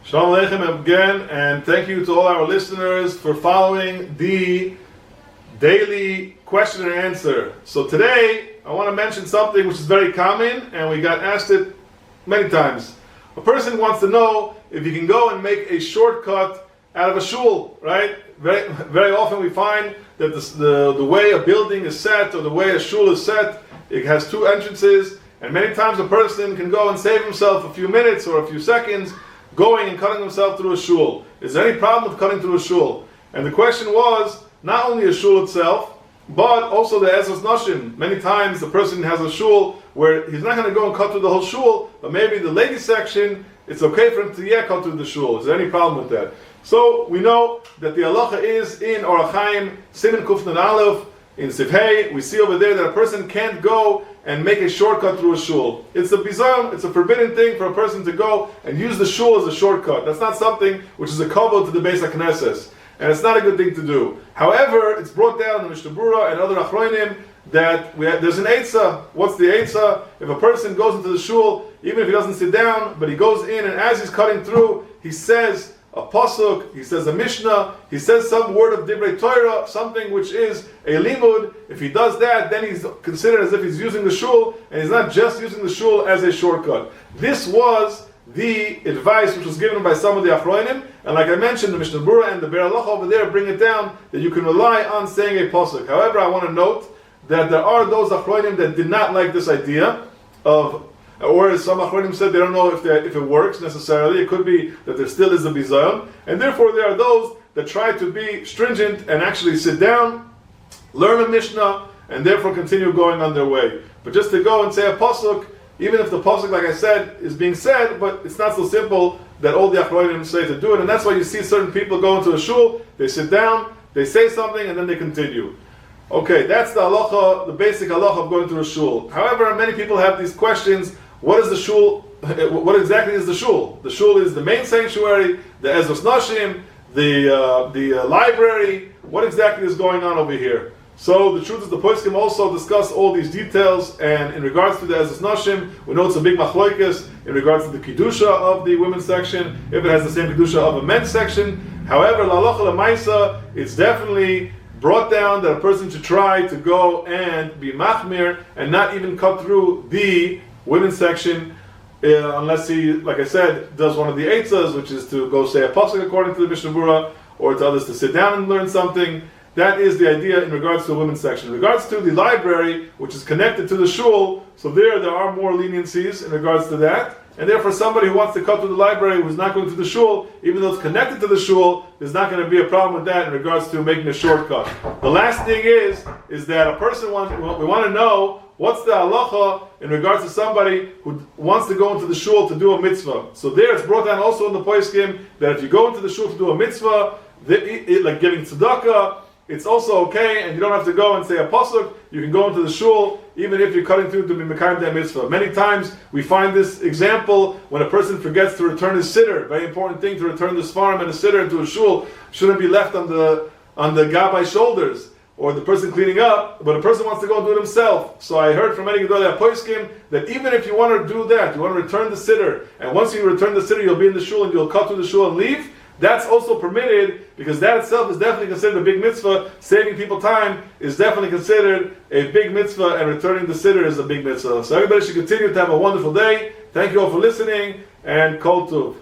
Shalom Aleichem again, and thank you to all our listeners for following the daily question and answer. So today, I want to mention something which is very common, and we got asked it many times. A person wants to know if you can go and make a shortcut out of a shul, right? Very often we find that the way a building is set, or the way a shul is set, it has two entrances, and many times a person can go and save himself a few minutes or a few seconds going and cutting himself through a shul. Is there any problem with cutting through a shul? And the question was, not only a shul itself, but also the Ezras Nashim. Many times the person has a shul where he's not going to go and cut through the whole shul, but maybe the ladies section, it's okay for him to cut through the shul. Is there any problem with that? So we know that the halacha is in Orach Chaim, Siman Kufnan Aleph, in Sifhei. We see over there that a person can't go and make a shortcut through a shul. It's a bizarre, it's a forbidden thing for a person to go and use the shul as a shortcut. That's not something which is a kavod to the Beis HaKnesses, and it's not a good thing to do. However, it's brought down in the Mishnah Berurah and other achronim that there's an eitzah. What's the eitzah? If a person goes into the shul, even if he doesn't sit down, but he goes in and as he's cutting through, he says a pasuk, he says a mishnah, he says some word of divrei Torah, something which is a limud. If he does that, then he's considered as if he's using the shul, and he's not just using the shul as a shortcut. This was the advice which was given by some of the achronim, and like I mentioned, the Mishnah Berurah and the Be'er Halacha over there bring it down that you can rely on saying a pasuk. However, I want to note that there are those achronim that did not like this idea of, or as some achronim said, they don't know if it works necessarily. It could be that there still is a bizayon, and therefore there are those that try to be stringent and actually sit down, learn a mishnah, and therefore continue going on their way. But just to go and say a pasuk, even if the pasuk, like I said, is being said, but it's not so simple that all the achronim say to do it, and that's why you see certain people go into a shul, they sit down, they say something, and then they continue. Okay, that's the halacha, the basic halacha of going to a shul. However, many people have these questions. What is the shul? What exactly is the shul? The shul is the main sanctuary, the Ezras Nashim, the library. What exactly is going on over here? So the truth is, the poskim also discuss all these details, and in regards to the Ezras Nashim, we know it's a big machlokes in regards to the kedusha of the women's section, if it has the same kedusha of a men's section. However, l'halacha l'maisa, it's definitely brought down that a person should try to go and be machmir and not even cut through the women's section, unless he, like I said, does one of the eitzahs, which is to go say a pasuk according to the Mishnah Berurah, or to others to sit down and learn something. That is the idea in regards to the women's section. In regards to the library, which is connected to the shul, so there are more leniencies in regards to that. And therefore, somebody who wants to cut to the library who's not going to the shul, even though it's connected to the shul, there's not going to be a problem with that in regards to making a shortcut. The last thing is that a person we want to know what's the halacha in regards to somebody who wants to go into the shul to do a mitzvah. So there, it's brought down also in the poskim that if you go into the shul to do a mitzvah, like giving tzedakah, it's also okay, and you don't have to go and say a pasuk. You can go into the shul, even if you're cutting through to be mekayim that mitzvah. Many times we find this example when a person forgets to return his siddur. Very important thing to return the svarim and the siddur into a shul. Shouldn't be left on the gabbai shoulders or the person cleaning up, but a person wants to go and do it himself. So I heard from many gedolei poskim that even if you want to do that, you want to return the siddur, and once you return the siddur, you'll be in the shul and you'll cut through the shul and leave. That's also permitted, because that itself is definitely considered a big mitzvah. Saving people time is definitely considered a big mitzvah, and returning the siddur is a big mitzvah. So everybody should continue to have a wonderful day. Thank you all for listening, and kol tuv.